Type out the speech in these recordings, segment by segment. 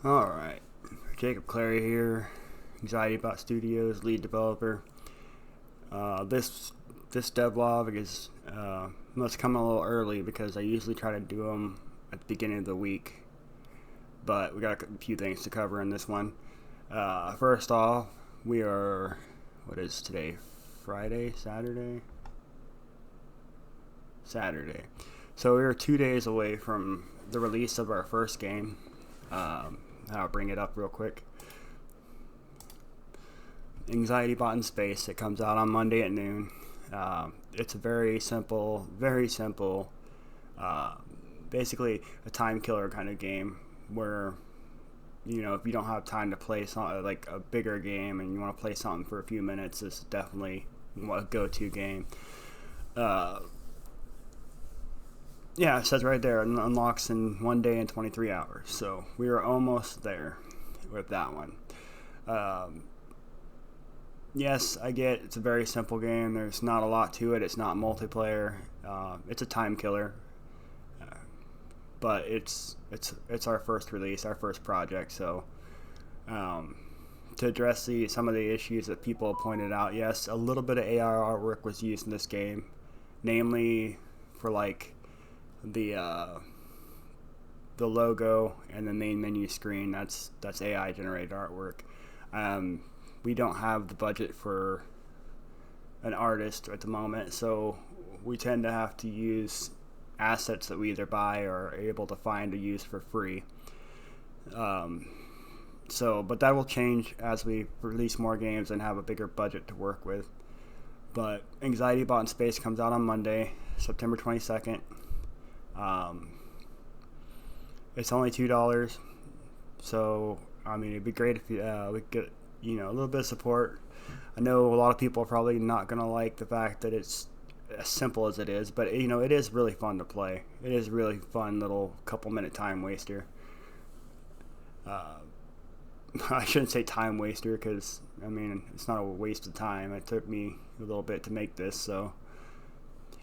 Alright, Jacob Clary here, AnxietyBot Studios lead developer. This devlog is must come a little early because I usually try to do them at the beginning of the week, but we got a few things to cover in this one. First off, we are, what is today? Friday? Saturday? Saturday. So we are 2 days away from the release of our first game. I'll bring it up real quick. AnxietyBot in Space. It comes out on Monday at noon. It's a very simple, basically a time killer kind of game where, if you don't have time to play like a bigger game and you want to play something for a few minutes, this is definitely a go-to game. Yeah, it says right there, it unlocks in 1 day and 23 hours. So we are almost there with that one. Yes, I get it's a very simple game. There's not a lot to it. It's not multiplayer. It's a time killer. But it's our first release, our first project. So to address some of the issues that people pointed out, yes, a little bit of AR artwork was used in this game, namely for like the logo and the main menu screen. That's AI generated artwork. We don't have the budget for an artist at the moment, so we tend to have to use assets that we either buy or are able to find to use for free. But that will change as we release more games and have a bigger budget to work with. But AnxietyBot in Space comes out on Monday, September 22nd. It's only $2, so I mean it'd be great if we get a little bit of support. I know a lot of people are probably not gonna like the fact that it's as simple as it is, but it is really fun to play. It is really fun little couple-minute time waster. I shouldn't say time waster because I mean it's not a waste of time. It took me a little bit to make this, so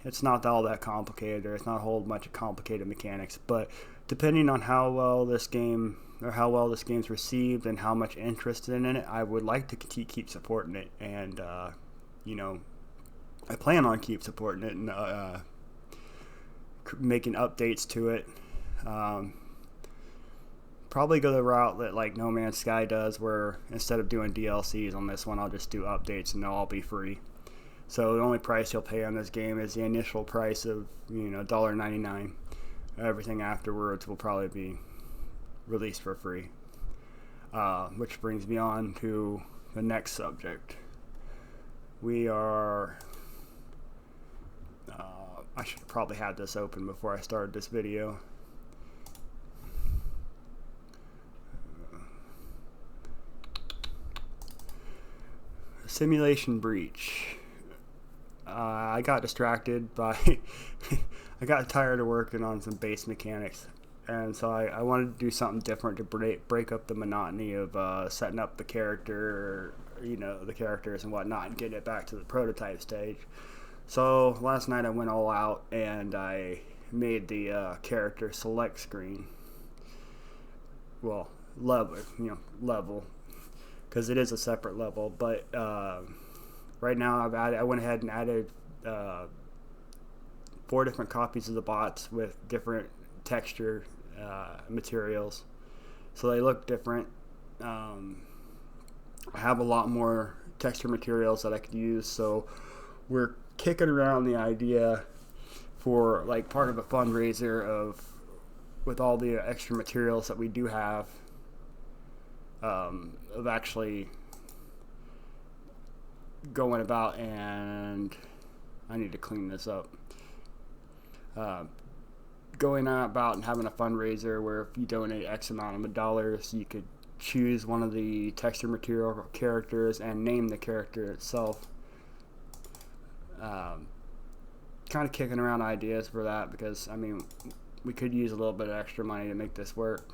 it's not all that complicated, or it's not a whole bunch of complicated mechanics. But depending on how well this game's received and how much interest in it, I would like to keep supporting it, and I plan on keep supporting it and making updates to it. Probably go the route that like No Man's Sky does, where instead of doing DLCs on this one, I'll just do updates and they'll all be free. So the only price you'll pay on this game is the initial price of $1.99. Everything afterwards will probably be released for free. Which brings me on to the next subject. We are. I should probably have this open before I started this video. Simulation Breach. I got distracted by I got tired of working on some base mechanics, and so I wanted to do something different to break up the monotony of setting up the characters and whatnot, and getting it back to the prototype stage. So last night I went all out and I made the character select screen. Well, level, because it is a separate level, but right now I went ahead and added 4 different copies of the bots with different texture materials, so they look different. I have a lot more texture materials that I could use, so we're kicking around the idea for like part of a fundraiser with all the extra materials that we do have, of actually going about, and I need to clean this up. Going about and having a fundraiser where if you donate X amount of dollars, you could choose one of the texture material characters and name the character itself. Kind of kicking around ideas for that because I mean we could use a little bit of extra money to make this work.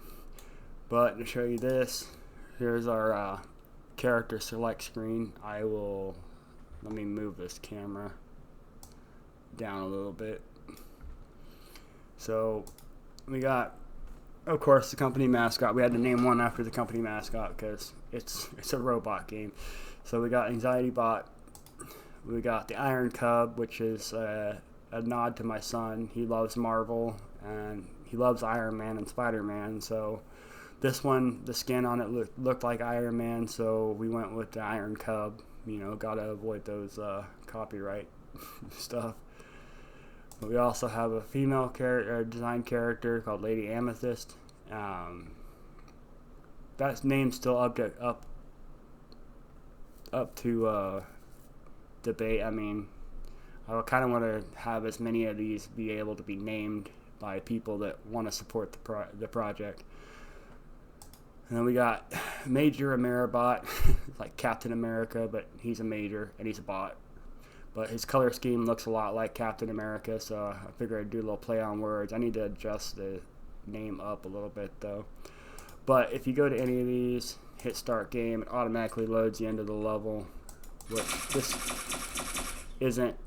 But to show you this, here's our character select screen. Let me move this camera down a little bit. So we got of course, the company mascot. We had to name one after the company mascot because it's a robot game. So we got Anxiety Bot. We got the Iron Cub, which is a nod to my son. He loves Marvel and he loves Iron Man and Spider-Man. So this one, the skin on it looked like Iron Man, so we went with the Iron Cub. You know, gotta avoid those copyright stuff. But we also have a female design character called Lady Amethyst. That name's still up to debate. I mean, I kind of want to have as many of these be able to be named by people that want to support the project. And then we got Major Ameribot, like Captain America, but he's a major and he's a bot. But his color scheme looks a lot like Captain America, so I figured I'd do a little play on words. I need to adjust the name up a little bit, though. But if you go to any of these, hit Start Game, it automatically loads the end of the level. This isn't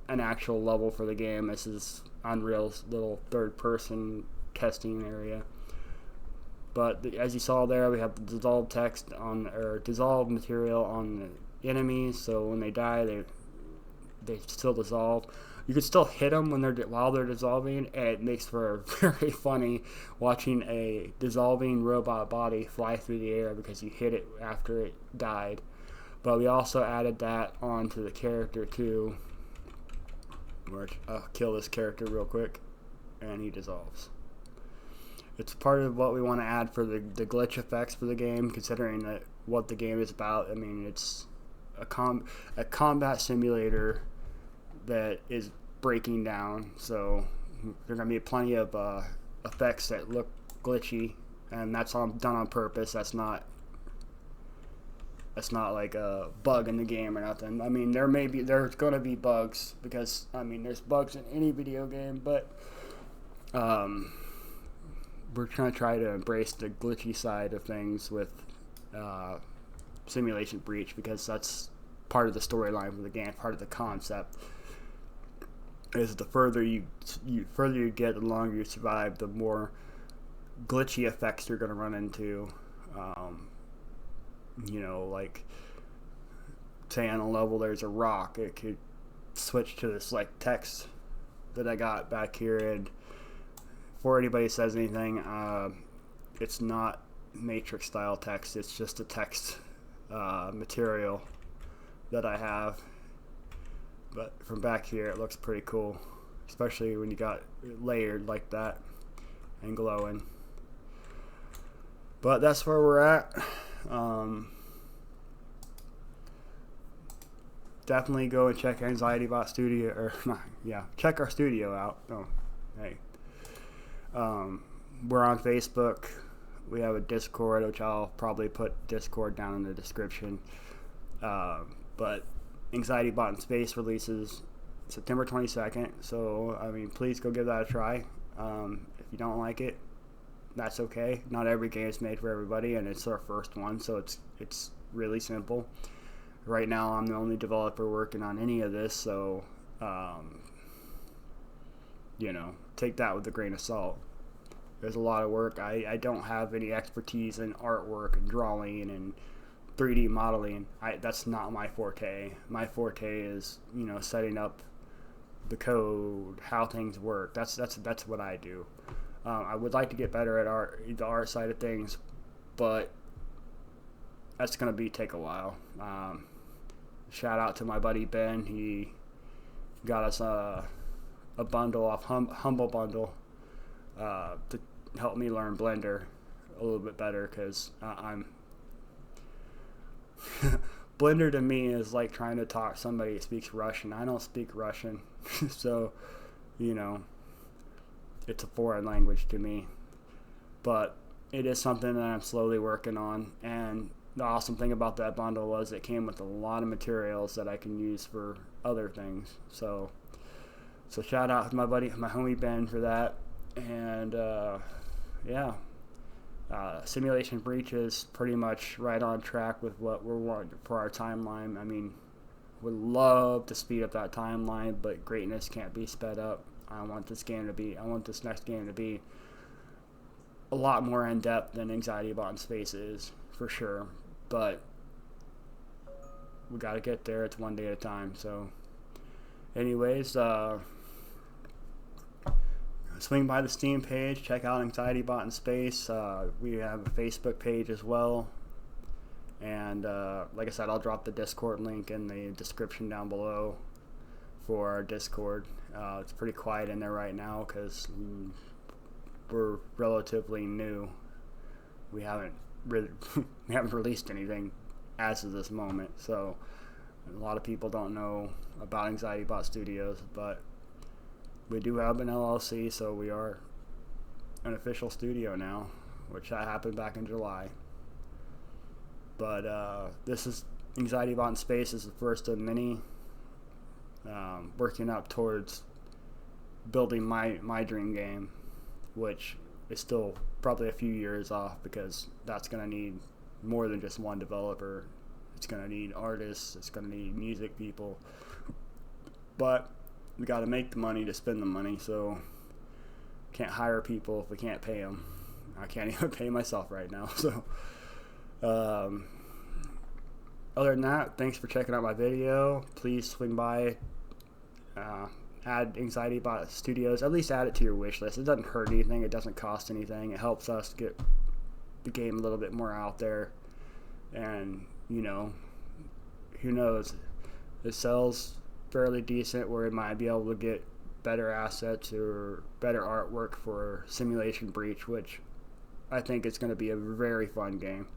an actual level for the game. This is Unreal's little third-person testing area. But as you saw there, we have the dissolved text or dissolved material on the enemies. So when they die, they still dissolve. You can still hit them while they're dissolving, and it makes for very funny watching a dissolving robot body fly through the air because you hit it after it died. But we also added that onto the character too. I'll kill this character real quick, and he dissolves. It's part of what we want to add for the glitch effects for the game, considering that what the game is about. I mean, it's a combat simulator that is breaking down, so there are going to be plenty of effects that look glitchy, and that's all done on purpose. That's not like a bug in the game or nothing. I mean, there's going to be bugs because, I mean, there's bugs in any video game, but we're going to try to embrace the glitchy side of things with Simulation Breach, because that's part of the storyline of the game, part of the concept. Is the further you get, the longer you survive, the more glitchy effects you're going to run into. You know, like, say on a level there's a rock, it could switch to this like text that I got back here, and before anybody says anything, it's not matrix style text, it's just a text material that I have. But from back here it looks pretty cool, especially when you got it layered like that and glowing. But that's where we're at. Definitely go and check Anxiety Bot Studio, or check our studio out. We're on Facebook. We have a Discord, which I'll probably put Discord down in the description. But Anxiety Bot in Space releases September 22nd, so I mean, please go give that a try. If you don't like it, that's okay. Not every game is made for everybody, and it's our first one, so it's really simple. Right now, I'm the only developer working on any of this, so take that with a grain of salt. There's a lot of work. I don't have any expertise in artwork and drawing and 3D modeling. That's not my forte. My forte is, setting up the code, how things work. That's what I do. I would like to get better at the art side of things, but that's going to take a while. Shout out to my buddy Ben. He got us a bundle off Humble Bundle to help me learn Blender a little bit better, because Blender to me is like trying to talk to somebody who speaks Russian. I don't speak Russian, so it's a foreign language to me. But it is something that I'm slowly working on, and the awesome thing about that bundle was it came with a lot of materials that I can use for other things. So shout out to my homie Ben for that. And Simulation Breach is pretty much right on track with what we're wanting for our timeline. I mean, would love to speed up that timeline, but greatness can't be sped up. I want this next game to be a lot more in depth than Anxiety Bot in Space is, for sure. But we got to get there. It's one day at a time. So, anyways, swing by the Steam page. Check out Anxiety Bot in Space. We have a Facebook page as well. And like I said, I'll drop the Discord link in the description down below for our Discord. It's pretty quiet in there right now because we're relatively new. We haven't released anything as of this moment, so a lot of people don't know about Anxiety Bot Studios, but we do have an LLC, so we are an official studio now, which that happened back in July. But this is Anxiety Bot in Space is the first of many, working up towards building my dream game, which is still probably a few years off because that's going to need more than just one developer. It's going to need artists, it's going to need music people, but we got to make the money to spend the money, so can't hire people if we can't pay them. I can't even pay myself right now, so other than that, thanks for checking out my video. Please swing by, add Anxiety Bot Studios, at least add it to your wish list. It doesn't hurt anything, it doesn't cost anything, it helps us get the game a little bit more out there, and you know, who knows, it sells fairly decent where it might be able to get better assets or better artwork for Simulation Breach, which I think it's going to be a very fun game.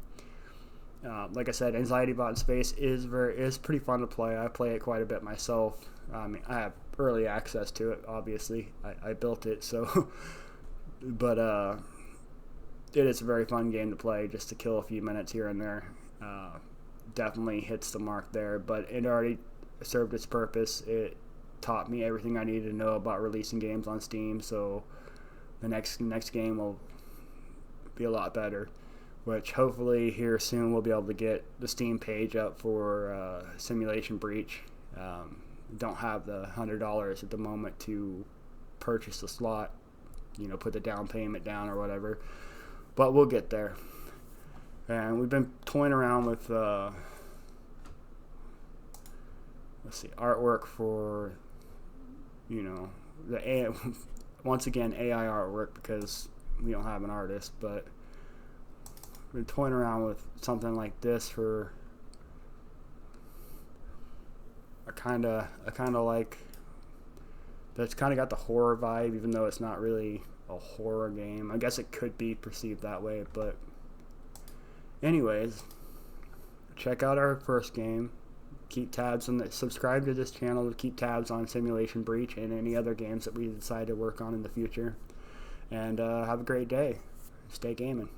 Like I said, Anxiety Bot in Space is pretty fun to play. I play it quite a bit myself. I mean, I have early access to it, obviously. I built it, so but it is a very fun game to play, just to kill a few minutes here and there. Definitely hits the mark there, but it already served its purpose. It taught me everything I needed to know about releasing games on Steam, so the next game will be a lot better, which hopefully here soon we'll be able to get the Steam page up for Simulation Breach. Don't have the $100 at the moment to purchase the slot, you know, put the down payment down or whatever, but we'll get there. And we've been toying around with artwork for, you know, the once again AI artwork, because we don't have an artist, but we've been toying around with something like this for I kind of like, that's kind of got the horror vibe, even though it's not really a horror game. I guess it could be perceived that way, but anyways, check out our first game. Keep tabs on subscribe to this channel to keep tabs on Simulation Breach and any other games that we decide to work on in the future. And have a great day. Stay gaming.